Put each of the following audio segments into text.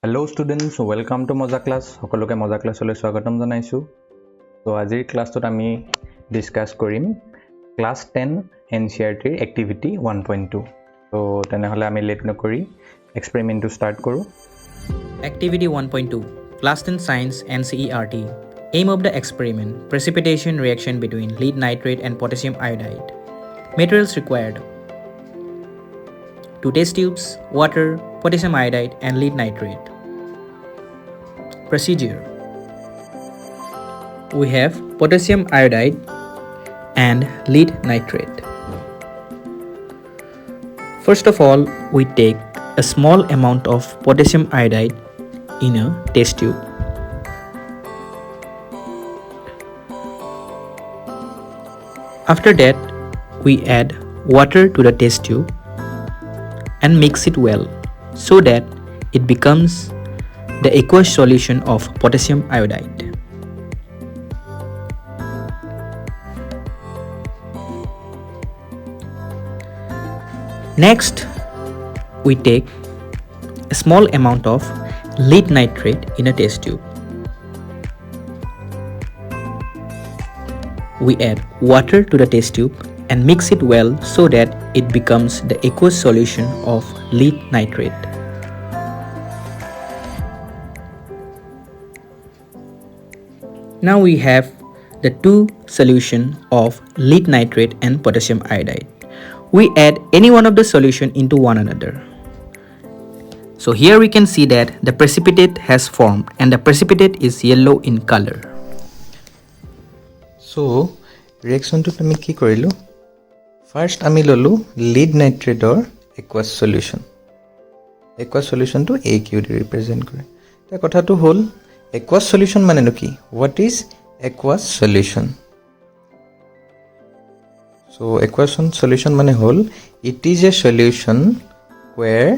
Hello' students welcome to মজা class সকলোকে মজা ক্লাছলৈ স্বাগতম জনাইছোঁ তো আজিৰ ক্লাছটোত আমি ডিছকাছ কৰিম ক্লাছ 10 NCERT এক্টিভিটি 1.2 তো তেনেহ'লে আমি লেট নকৰি এক্সপেৰিমেণ্টটো ষ্টাৰ্ট কৰোঁ Activity 1.2 Class 10 Science NCERT Aim of the experiment Precipitation reaction between lead nitrate and potassium iodide Materials required 2 test tubes, water, potassium iodide and lead nitrate Procedure We have potassium iodide and lead nitrate. First of all, we take a small amount of potassium iodide in a test tube. After that, we add water to the test tube and mix it well so that it becomes the aqueous solution of potassium iodide. Next, we take a small amount of lead nitrate in a test tube. We add water to the test tube and mix it well so that it becomes the aqueous solution of lead nitrate. Now we have the two solution of lead nitrate and potassium iodide. We add any one of the solution into one another. So here we can see that the precipitate has formed and the precipitate is yellow in color. So reaction to আমি কি কৰিলো first আমি ললো lead nitrate or aqueous solution to AQ the represent কৰে এটা কথাটো হ'ল aqueous solution মানে কি what is aqueous solution so aqueous solution মানে হ'ল it is a solution where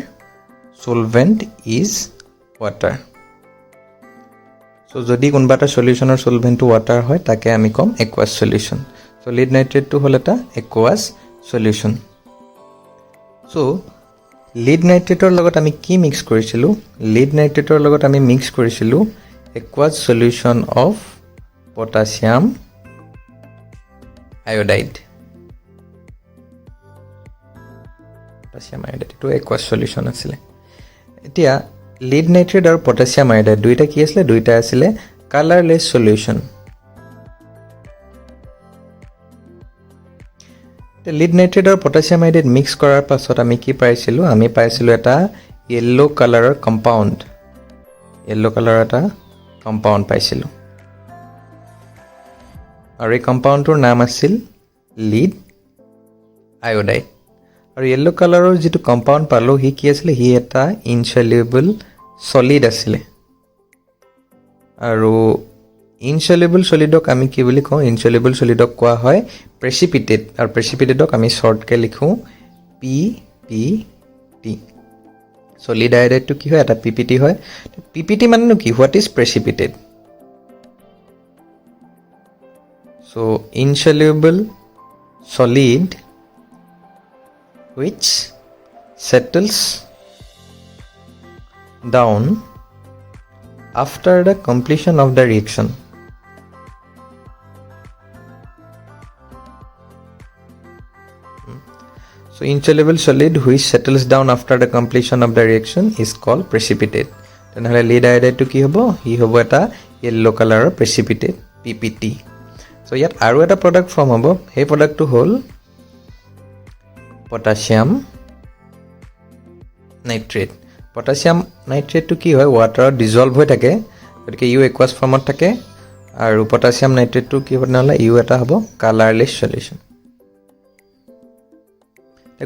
solvent is water so যদি কোনবাটা সলিউশনৰ সলভেন্ট ওয়াটাৰ হয় তাকে আমি কম aqueous solution so lead nitrate to হল এটা aqueous solution so lead nitrate ৰ লগত আমি কি মিক্স কৰিছিলো lead nitrate ৰ লগত আমি মিক্স কৰিছিলো aqueous solution of potassium iodide to aqueous solution আছিল এতিয়া lead nitrate আৰু potassium iodide দুইটা কি আছিল দুইটা আছিল colorless solution তে lead nitrate আৰু potassium iodide mix কৰাৰ পাছত আমি কি পাইছিলো আমি পাইছিলো এটা yellow color compound এটা compound পাইছিলো আৰু এই compoundৰ নাম আছিল lead iodide আৰু yellow colorৰ যেটো compound পালো হি কি আছিল হি এটা insoluble solid আছিল আৰু insoluble solidক আমি কি বুলি কওঁ insoluble solidক কোৱা হয় precipitate আৰু precipitateক আমি short কে লিখো PPT solid iodide to কি হয় এটা PPT হয় PPT মানে কি what is precipitate so insoluble solid which settles down after the completion of the reaction. So insoluble solid which settles down after the completion of the reaction is called precipitate. Tenhale lead iodide to ki hobo hi hobo eta yellow color precipitate PPT. So yet aru eta product form hobo he product to hol potassium nitrate to কি হয় ওয়াটাৰত dissolved হৈ থাকে গতিকে U aqueous ফৰ্মত থাকে আৰু potassium nitrate to কি হ'ব নহলে ইউ এটা হ'ব colorless solution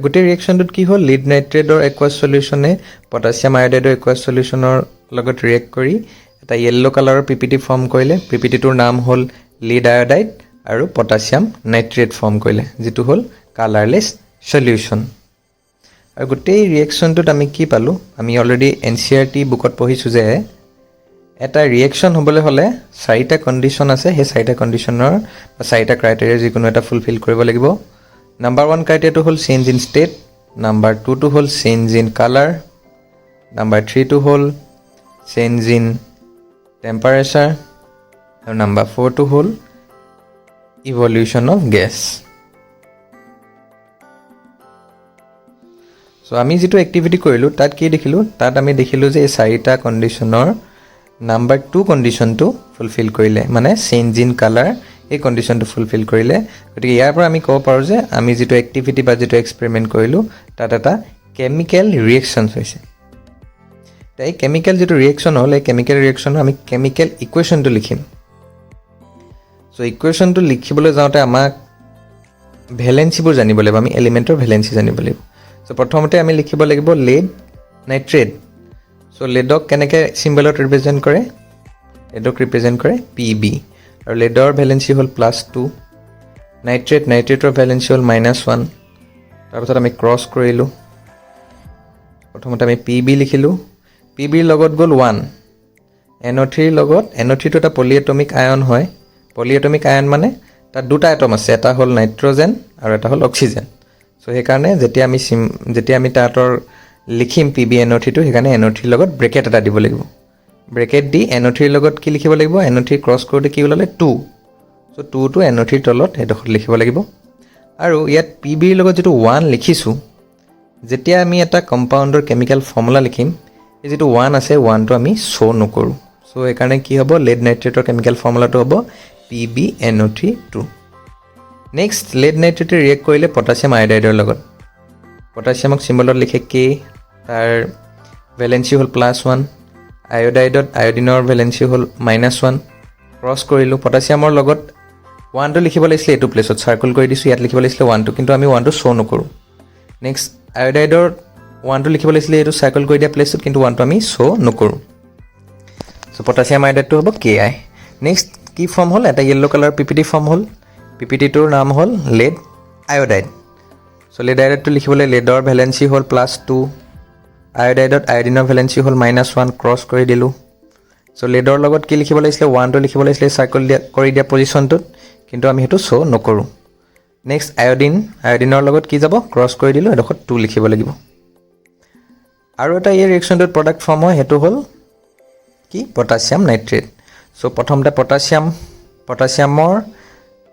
গোটেই ৰিঅ্যাকচনটোত কি হ'ল lead nitrate or aqueous solutionে potassium iodide or aqueous solutionৰ লগত ৰিঅ্যাক্ট কৰি এটা yellow colorৰ PPT ফৰ্ম কৰিলে PPT টোৰ নাম হ'ল lead iodide আৰু potassium nitrate ফৰ্ম কৰিলে যেটো হ'ল colorless solution আৰু গোটেই ৰিঅ্যাকচনটোত আমি কি পালো আমি অলৰেডি NCERT বুকত পঢ়িছো যে এটা ৰিঅ্যাকচন হ'বলৈ হলে চাৰিটা কন্ডিশন আছে হে চাৰিটা কন্ডিশনৰ বা চাৰিটা ক্ৰাইটেৰিয়া যিকোনো এটা ফুলফিল কৰিব লাগিব নাম্বাৰ 1 ক্ৰাইটেৰিয়াটো হ'ল চেঞ্জ ইন ষ্টেট নাম্বাৰ 2 টো হ'ল চেঞ্জ ইন কালাৰ নাম্বাৰ 3 টো হ'ল চেঞ্জ ইন টেম্পাৰেচাৰ আৰু নাম্বাৰ 4টো হ'ল ইভলিউশ্যন অফ গেছ। চ' আমি যিটো এক্টিভিটি কৰিলোঁ তাত কি দেখিলোঁ, তাত আমি দেখিলোঁ যে এই 4টা কণ্ডিশ্যনৰ নাম্বাৰ 2 কণ্ডিশ্যনটো ফুলফিল কৰিলে, মানে চেঞ্জ ইন কালাৰ এই কণ্ডিশ্যনটো ফুলফিল কৰিলে। গতিকে ইয়াৰ পৰা আমি ক'ব পাৰোঁ যে আমি যিটো এক্টিভিটি বা যিটো এক্সপেৰিমেণ্ট কৰিলোঁ তাত এটা কেমিকেল ৰিয়েকশ্যনছ হৈছে। এই কেমিকেল যিটো ৰিয়েকশ্যন হ'ল, এই কেমিকেল ৰিয়েকশ্যনৰ আমি কেমিকেল ইকুৱেশ্যনটো লিখিম। চ' ইকুৱেশ্যনটো লিখিবলৈ যাওঁতে আমাক ভেলেঞ্চিবোৰ জানিব লাগিব, আমি এলিমেণ্টৰ ভেলেঞ্চি জানিব লাগিব। চ' প্ৰথমতে আমি লিখিব লাগিব লেড নাইট্ৰেট। চ' লেডক কেনেকৈ চিম্বলত ৰিপ্ৰেজেণ্ট কৰে, লেডক ৰিপ্ৰেজেণ্ট কৰে PB, আৰু লেডৰ ভেলেঞ্চি হ'ল +2, নাইট্ৰেটৰ ভেলেঞ্চি হ'ল -1। তাৰপিছত আমি ক্ৰছ কৰিলোঁ, প্ৰথমতে আমি PB লিখিলোঁ, PBৰ লগত গ'ল 1, NO3ৰ লগত, NO3টো এটা পলিএটমিক আয়ন হয়। পলিএটমিক আয়ন মানে তাত দুটা এটম আছে, এটা হ'ল নাইট্ৰজেন আৰু এটা হ'ল অক্সিজেন। চ' সেইকাৰণে যেতিয়া আমি তাহাঁতৰ লিখিম PbNO3টো, সেইকাৰণে NO3ৰ লগত ব্ৰেকেট এটা দিব লাগিব। ব্ৰেকেট দি NO3ৰ লগত কি লিখিব লাগিব, NO3 ক্ৰছ কৰোঁতে কি ওলালে 2। চ' 2টো NO3ৰ তলত সেইডোখৰত লিখিব লাগিব। আৰু ইয়াত PBৰ লগত যিটো 1 লিখিছোঁ, যেতিয়া আমি এটা কম্পাউণ্ডৰ কেমিকেল ফৰ্মুলা লিখিম, এই যিটো 1 আছে 1টো আমি শ্ব' নকৰোঁ। চ' সেইকাৰণে কি হ'ব, লেড নাইট্ৰেটৰ কেমিকেল ফৰ্মুলাটো হ'ব PbNO3(2). নেক্সট, লেড নাইট্ৰেটে ৰিয়েক্ট কৰিলে পটাছিয়াম আয়ডাইডৰ লগত। পটাছিয়ামক চিম্বলত লিখে K, তাৰ ভেলেঞ্চি হ'ল +1, আয়ডাইডত আয়ডিনৰ ভেলেঞ্চি হ'ল -1। ক্ৰছ কৰিলোঁ, পটাছিয়ামৰ লগত 1টো লিখিব লাগিছিলে এইটো প্লেচত, চাৰ্কুল কৰি দিছোঁ, ইয়াত লিখিব লাগিছিলে 1টো, কিন্তু আমি 1টো শ্ব' নকৰোঁ। নেক্সট, আয়ডাইডৰ 1টো লিখিব লাগিছিলে এইটো চাৰ্কুল কৰি দিয়া প্লেচটোত, কিন্তু 1টো আমি শ্ব' নকৰোঁ। চ' পটাছিয়াম আয়ডাইডটো হ'ব Ki। নেক্সট কি ফৰ্ম হ'ল, এটা য়েল্ল' কালাৰ PPT ফৰ্ম হ'ল, PPTটোৰ নাম হ'ল লেড আয়ডাইড। চ' লেড আয়ডাইডটো লিখিবলৈ লেডৰ ভেলেঞ্চি হ'ল +2, আয়ডাইডত আয়ডিনৰ ভেলেঞ্চি হ'ল -1, ক্ৰছ কৰি দিলোঁ। চ' লেডৰ লগত কি লিখিব লাগিছিলে, 1টো লিখিব লাগিছিলে চাৰ্কুল কৰি দিয়া পজিশ্যনটোত, কিন্তু আমি সেইটো শ্ব' নকৰোঁ। নেক্সট আয়ডিনৰ লগত কি যাব, ক্ৰছ কৰি দিলোঁ, এডোখৰত 2 লিখিব লাগিব। আৰু এটা এই ৰিয়েকশ্যনটোত প্ৰডাক্ট ফৰ্ম হয়, সেইটো হ'ল কি, পটাছিয়াম নাইট্ৰেট। চ' প্ৰথমতে পটাছিয়ামৰ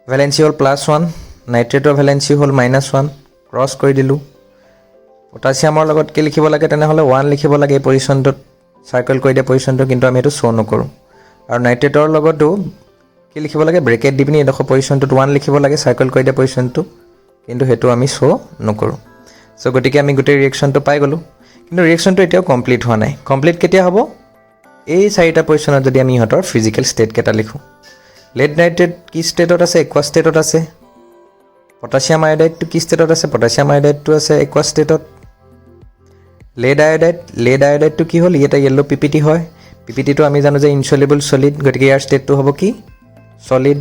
ভেলেঞ্চি হ'ল +1, নাইট্ৰেটৰ ভেলেঞ্চি হ'ল -1, ক্ৰছ কৰি দিলোঁ। পটাছিয়ামৰ লগত কি লিখিব লাগে, তেনেহ'লে 1 লিখিব লাগে এই পজিশ্যনটোত, চাৰ্কেল কৰি দিয়া পজিশ্যনটো, কিন্তু আমি এইটো শ্ব' নকৰোঁ। আৰু নাইট্ৰেটৰ লগতো কি লিখিব লাগে, ব্ৰেকেট দি পিনি এডোখৰ পজিশ্যনটোত 1 লিখিব লাগে, চাৰ্কেল কৰি দিয়া পজিশ্যনটো, কিন্তু সেইটো আমি শ্ব' নকৰোঁ। চ' গতিকে আমি গোটেই ৰিয়েকশ্যনটো পাই গ'লোঁ। কিন্তু ৰিয়েকশ্যনটো এতিয়াও কমপ্লিট হোৱা নাই। কমপ্লিট কেতিয়া হ'ব, এই 4টা পজিশ্যনত যদি আমি ইহঁতৰ ফিজিকেল ষ্টেটকেইটা লিখোঁ। লেড নাইট্ৰেট কি ষ্টেটত আছে, একুৱাছ ষ্টেটত আছে। পটাছিয়াম আয়ডাইডটো কি ষ্টেটত আছে, পটাছিয়াম আয়ডাইডটো আছে একুৱাছ ষ্টেটত। লেড আয়ডাইডটো কি হ'ল, ই এটা য়েল্ল' PPT হয়। PPTটো আমি জানো যে ইনচলিবল ছলিড, গতিকে ইয়াৰ ষ্টেটটো হ'ব কি, ছলিড।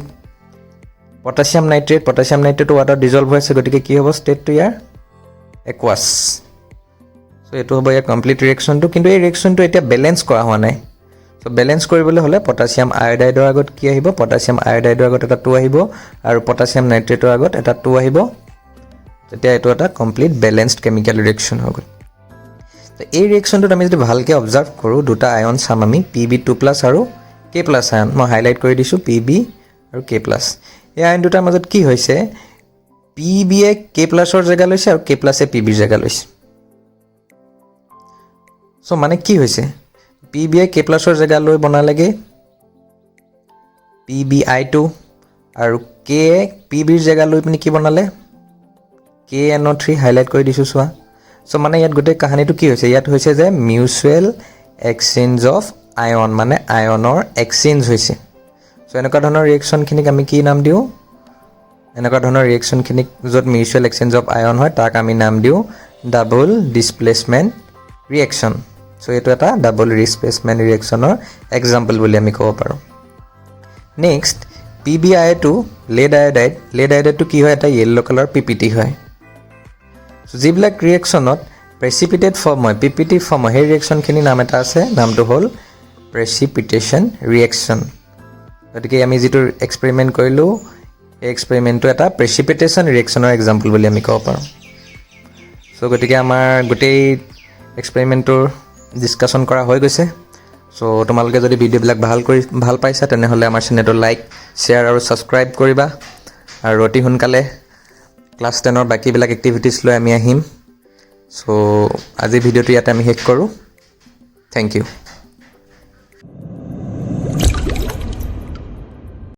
পটাছিয়াম নাইট্ৰেটটো ৱাটাৰত ডিজল্ভ হৈ আছে, গতিকে কি হ'ব ষ্টেটটো ইয়াৰ, একুৱাছ। চ' এইটো হ'ব ইয়াৰ কমপ্লিট ৰিয়েকশ্যনটো। কিন্তু এই ৰিয়েকশ্যনটো এতিয়া বেলেঞ্চ কৰা হোৱা নাই। চ' বেলেঞ্চ কৰিবলৈ হ'লে পটাছিয়াম আয়ডাইডৰ আগত কি আহিব, পটাছিয়াম আয়ডাইডৰ আগত এটা 2 আহিব, আৰু পটাছিয়াম নাইট্ৰেটৰ আগত এটা 2 আহিব। তেতিয়া এইটো এটা কমপ্লিট বেলেঞ্চড কেমিকেল ৰিয়েকশ্যন হৈ গ'ল। তো এই ৰিয়েকশ্যনটোত আমি যদি ভালকৈ অবজাৰ্ভ কৰোঁ, দুটা আয়ন চাম আমি, Pb2+ আৰু K+ আয়ন। মই হাইলাইট কৰি দিছোঁ Pb আৰু K+। এই আয়ন দুটাৰ মাজত কি হৈছে, Pbয়ে K+ৰ জেগা লৈছে আৰু K+এ Pbৰ জেগা লৈছে। চ' মানে কি হৈছে, Pbয়ে K+ৰ জেগা লৈ বনালেগৈ PbI2, আৰু Kয়ে Pbৰ জেগা লৈ পিনি কি বনালে, KNO3, হাইলাইট কৰি দিছোঁ চোৱা। চ' মানে ইয়াত গোটেই কাহিনীটো কি হৈছে, ইয়াত হৈছে যে মিউচুৱেল এক্সচেঞ্জ অফ আয়ন, মানে আয়নৰ এক্সচেঞ্জ হৈছে। চ' এনেকুৱা ধৰণৰ ৰিয়েকশ্যনখিনিক আমি কি নাম দিওঁ, এনেকুৱা ধৰণৰ ৰিয়েকশ্যনখিনিক য'ত মিউচুৱেল এক্সচেঞ্জ অফ আয়ন হয়, তাক আমি নাম দিওঁ ডাবল ডিছপ্লেচমেণ্ট ৰিয়েকশ্যন। চ' এইটো এটা ডাবল ডিছপ্লেচমেণ্ট ৰিয়েকশ্যনৰ এক্সাম্পল বুলি আমি ক'ব পাৰোঁ। নেক্সট, PbI2 লেড আয়ডাইডটো কি হয়, এটা য়েল্ল' কালাৰ PPT হয়। যিবিলাক ৰিয়েকশ্যনত প্ৰেচিপিটেড ফৰ্ম হয়, PPT ফৰ্ম হয়, সেই ৰিয়েকশ্যনখিনিৰ নাম এটা আছে, নামটো হ'ল প্ৰেচিপিটেশ্যন ৰিয়েকশ্যন। গতিকে আমি যিটো এক্সপেৰিমেণ্ট কৰিলোঁ, এই এক্সপেৰিমেণ্টটো এটা প্ৰেচিপিটেশ্যন ৰিয়েকশ্যনৰ এক্সাম্পল বুলি আমি ক'ব পাৰোঁ। চ' গতিকে আমাৰ গোটেই এক্সপেৰিমেণ্টটোৰ ডিছকাশ্যন কৰা হৈ গৈছে। চ' তোমালোকে যদি ভিডিঅ'বিলাক ভাল পাইছা তেনেহ'লে আমাৰ চেনেলটো লাইক শ্বেয়াৰ আৰু ছাবস্ক্ৰাইব কৰিবা আৰু অতি সোনকালে ক্লাছ 10ৰ বাকীবিলাক এক্টিভিটিছ লৈ আমি আহিম চ' আজি ভিডিঅ'টো ইয়াতে আমি শেষ কৰোঁ থেংক ইউ